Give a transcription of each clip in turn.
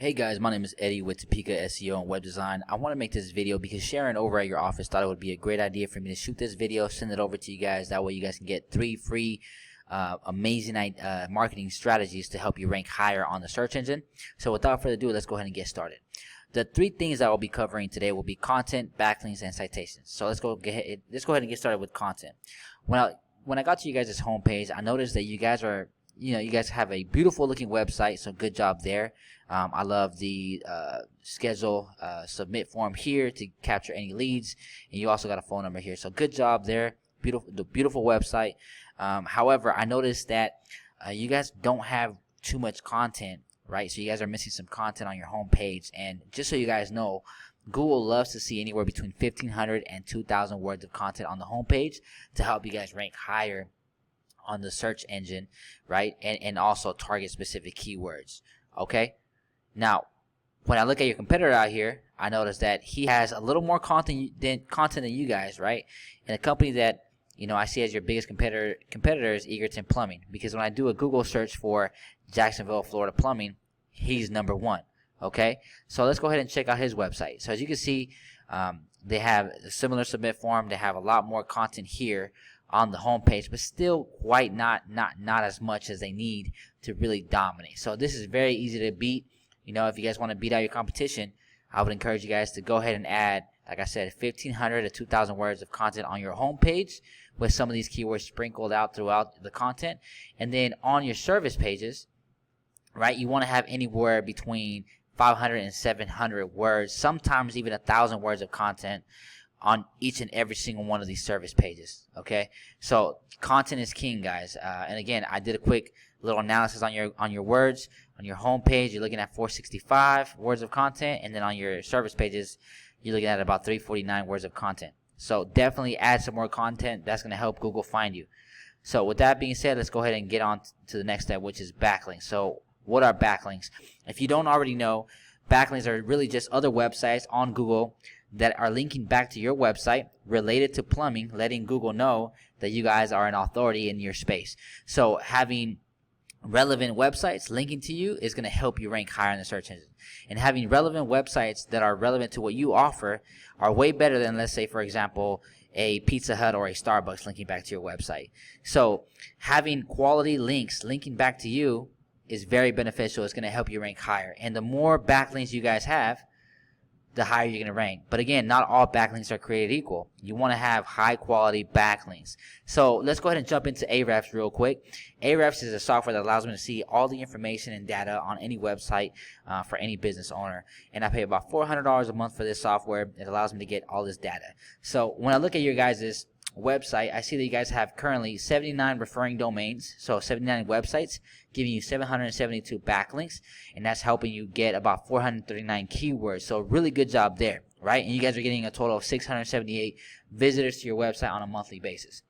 Hey guys, my name is Eddie with Topeka SEO and Web Design. I want to make this video because Sharon over at your office thought it would be a great idea for me to shoot this video, send it over to you guys. That way you guys can get 3 free amazing marketing strategies to help you rank higher on the search engine. So without further ado, let's go ahead and get started. The 3 things that I'll be covering today will be content, backlinks, and citations. So let's go ahead and get started with content. When I got to you guys' homepage, I noticed that you guys have a beautiful looking website, so good job there. I love the schedule submit form here to capture any leads, and you also got a phone number here, so good job there. Beautiful website. However, I noticed that you guys don't have too much content, right? So you guys are missing some content on your homepage, and just so you guys know, Google loves to see anywhere between 1,500 and 2,000 words of content on the homepage to help you guys rank higher on the search engine, right? And also target specific keywords. Okay. Now, when I look at your competitor out here, I notice that he has a little more content than you guys, right? And a company that I see as your biggest competitor is Egerton Plumbing, because when I do a Google search for Jacksonville, Florida plumbing, he's number 1. Okay, so let's go ahead and check out his website. So as you can see, they have a similar submit form. They have a lot more content here on the homepage, but still quite not as much as they need to really dominate. So this is very easy to beat. If you guys want to beat out your competition, I would encourage you guys to go ahead and add, like I said, 1,500 to 2,000 words of content on your homepage with some of these keywords sprinkled out throughout the content. And then on your service pages, right, you want to have anywhere between 500 and 700 words, sometimes even 1,000 words of content on each and every single one of these service pages. Okay, so content is king, guys. And again, I did a quick little analysis on your words on your home page. You're looking at 465 words of content, and then on your service pages, you're looking at about 349 words of content. So definitely add some more content. That's going to help Google find you. So with that being said, let's go ahead and get on to the next step, which is backlinks. So what are backlinks? If you don't already know, backlinks are really just other websites on Google that are linking back to your website related to plumbing, letting Google know that you guys are an authority in your space. So having relevant websites linking to you is going to help you rank higher in the search engine. And having relevant websites that are relevant to what you offer are way better than, let's say, for example, a Pizza Hut or a Starbucks linking back to your website. So having quality links linking back to you is very beneficial. It's going to help you rank higher. And the more backlinks you guys have, the higher you're going to rank. But again, not all backlinks are created equal. You want to have high quality backlinks. So let's go ahead and jump into Ahrefs real quick. Ahrefs is a software that allows me to see all the information and data on any website for any business owner. And I pay about $400 a month for this software. It allows me to get all this data. So when I look at your guys' website, I see that you guys have currently 79 referring domains, so 79 websites, giving you 772 backlinks, and that's helping you get about 439 keywords. So really good job there, right? And you guys are getting a total of 678 visitors to your website on a monthly basis.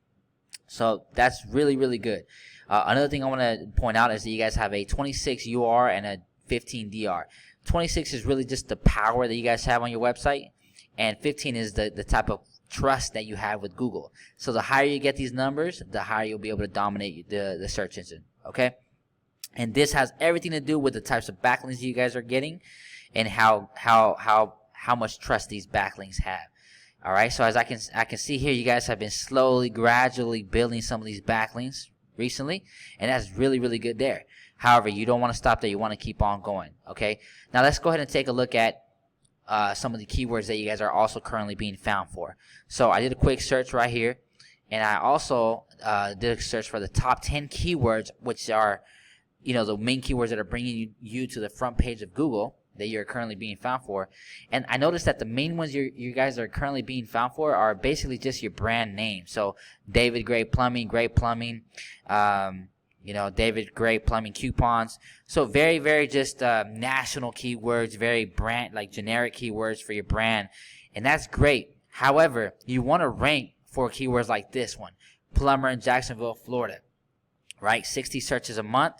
So that's really, really good. Another thing I want to point out is that you guys have a 26 UR and a 15 DR. 26 is really just the power that you guys have on your website, and 15 is the type of trust that you have with Google. So the higher you get these numbers, the higher you'll be able to dominate the search engine. Okay, and this has everything to do with the types of backlinks you guys are getting and how much trust these backlinks have. All right, so as I can see here, you guys have been slowly, gradually building some of these backlinks recently, and that's really, really good there. However, you don't want to stop there. You want to keep on going. Okay, now let's go ahead and take a look at some of the keywords that you guys are also currently being found for. So I did a quick search right here, and I also did a search for the top 10 keywords, which are the main keywords that are bringing you to the front page of Google that you're currently being found for. And I noticed that the main ones you guys are currently being found for are basically just your brand name. So David Gray Plumbing, David Gray Plumbing coupons. So very, very just national keywords, very brand, like generic keywords for your brand. And that's great. However, you want to rank for keywords like this one, plumber in Jacksonville, Florida, right? 60 searches a month.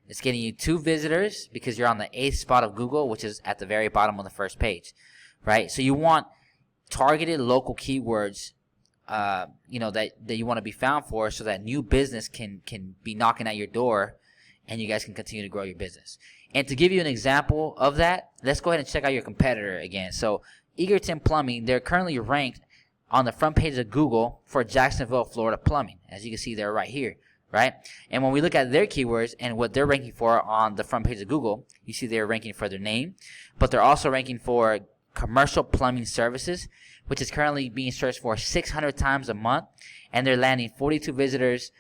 It's getting you 2 visitors because you're on the 8th spot of Google, which is at the very bottom of the first page, right? So you want targeted local keywords that you want to be found for, so that new business can be knocking at your door and you guys can continue to grow your business. And to give you an example of that, let's go ahead and check out your competitor again. So Egerton Plumbing, they're currently ranked on the front page of Google for Jacksonville, Florida plumbing. As you can see, they're right here, right? And when we look at their keywords and what they're ranking for on the front page of Google, you see they're ranking for their name, but they're also ranking for commercial plumbing services, which is currently being searched for 600 times a month, and they're landing 42 visitors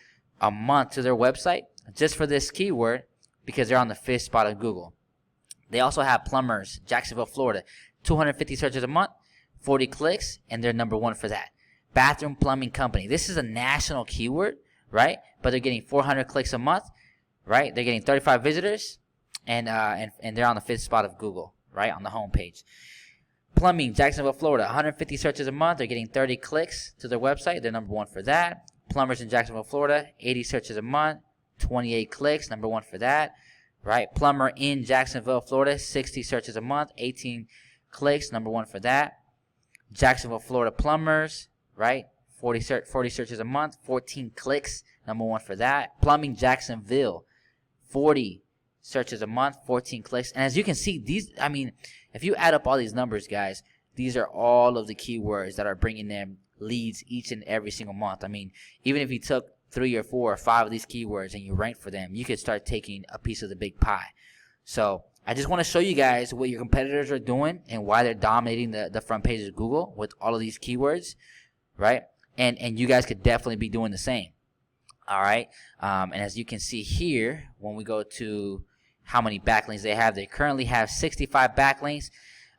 a month to their website just for this keyword, because they're on the 5th spot of Google. They also have plumbers, Jacksonville, Florida, 250 searches a month, 40 clicks, and they're number 1 for that. Bathroom plumbing company. This is a national keyword, right? But they're getting 400 clicks a month, right? They're getting 35 visitors, and they're on the 5th spot of Google, right, on the home page. Plumbing, Jacksonville, Florida, 150 searches a month. They're getting 30 clicks to their website. They're number 1 for that. Plumbers in Jacksonville, Florida, 80 searches a month, 28 clicks, number 1 for that, right? Plumber in Jacksonville, Florida, 60 searches a month, 18 clicks, number 1 for that. Jacksonville, Florida plumbers, right? 40 searches a month, 14 clicks, number 1 for that. Plumbing Jacksonville, 40 searches a month, 14 clicks. And as you can see, these, I mean, if you add up all these numbers, guys, these are all of the keywords that are bringing them leads each and every single month. I mean, even if you took 3 or 4 or 5 of these keywords and you rank for them, you could start taking a piece of the big pie. So I just want to show you guys what your competitors are doing and why they're dominating the front page of Google with all of these keywords, right? And you guys could definitely be doing the same. All right. And as you can see here, when we go to how many backlinks they currently have 65 backlinks.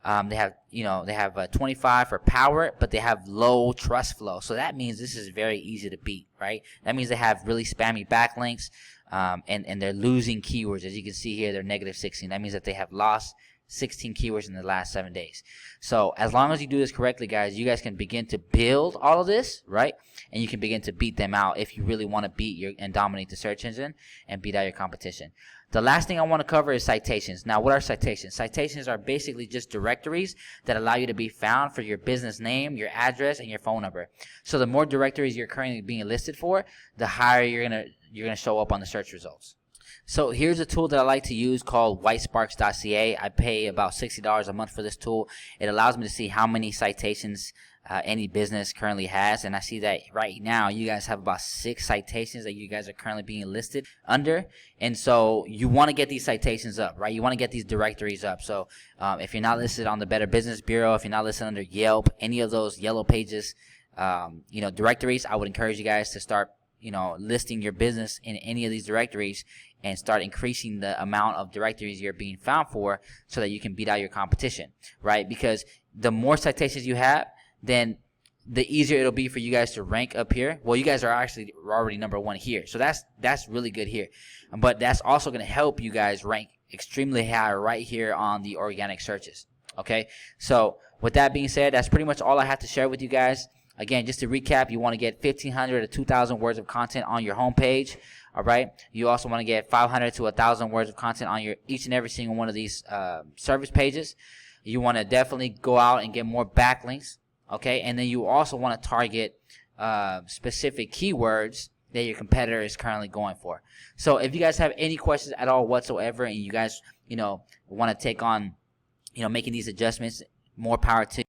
They have 25 for power, but they have low trust flow. So that means this is very easy to beat, right? That means they have really spammy backlinks, and they're losing keywords. As you can see here, they're negative 16. That means that they have lost 16 keywords in the last 7 days. So as long as you do this correctly, guys, you guys can begin to build all of this, right? And you can begin to beat them out if you really want to beat and dominate the search engine and beat out your competition. The last thing I want to cover is citations. Now, what are citations? Citations are basically just directories that allow you to be found for your business name, your address, and your phone number. So the more directories you're currently being listed for, the higher you're gonna show up on the search results. So here's a tool that I like to use called whitesparks.ca. I pay about $60 a month for this tool. It allows me to see how many citations any business currently has, and I see that right now you guys have about 6 citations that you guys are currently being listed under. And so you want to get these citations up, right? You want to get these directories up. So if you're not listed on the Better Business Bureau, if you're not listed under Yelp, any of those yellow pages directories, I would encourage you guys to start listing your business in any of these directories and start increasing the amount of directories you're being found for, so that you can beat out your competition, right? Because the more citations you have, then the easier it'll be for you guys to rank up here. Well, you guys are actually already number 1 here, so that's really good here. But that's also going to help you guys rank extremely high right here on the organic searches. Okay, so with that being said, that's pretty much all I have to share with you guys. Again, just to recap, you want to get 1,500 to 2,000 words of content on your homepage. All right. You also want to get 500 to 1,000 words of content on each and every single one of these service pages. You want to definitely go out and get more backlinks. Okay, and then you also want to target specific keywords that your competitor is currently going for. So if you guys have any questions at all whatsoever, and you guys want to take on making these adjustments, more power to you.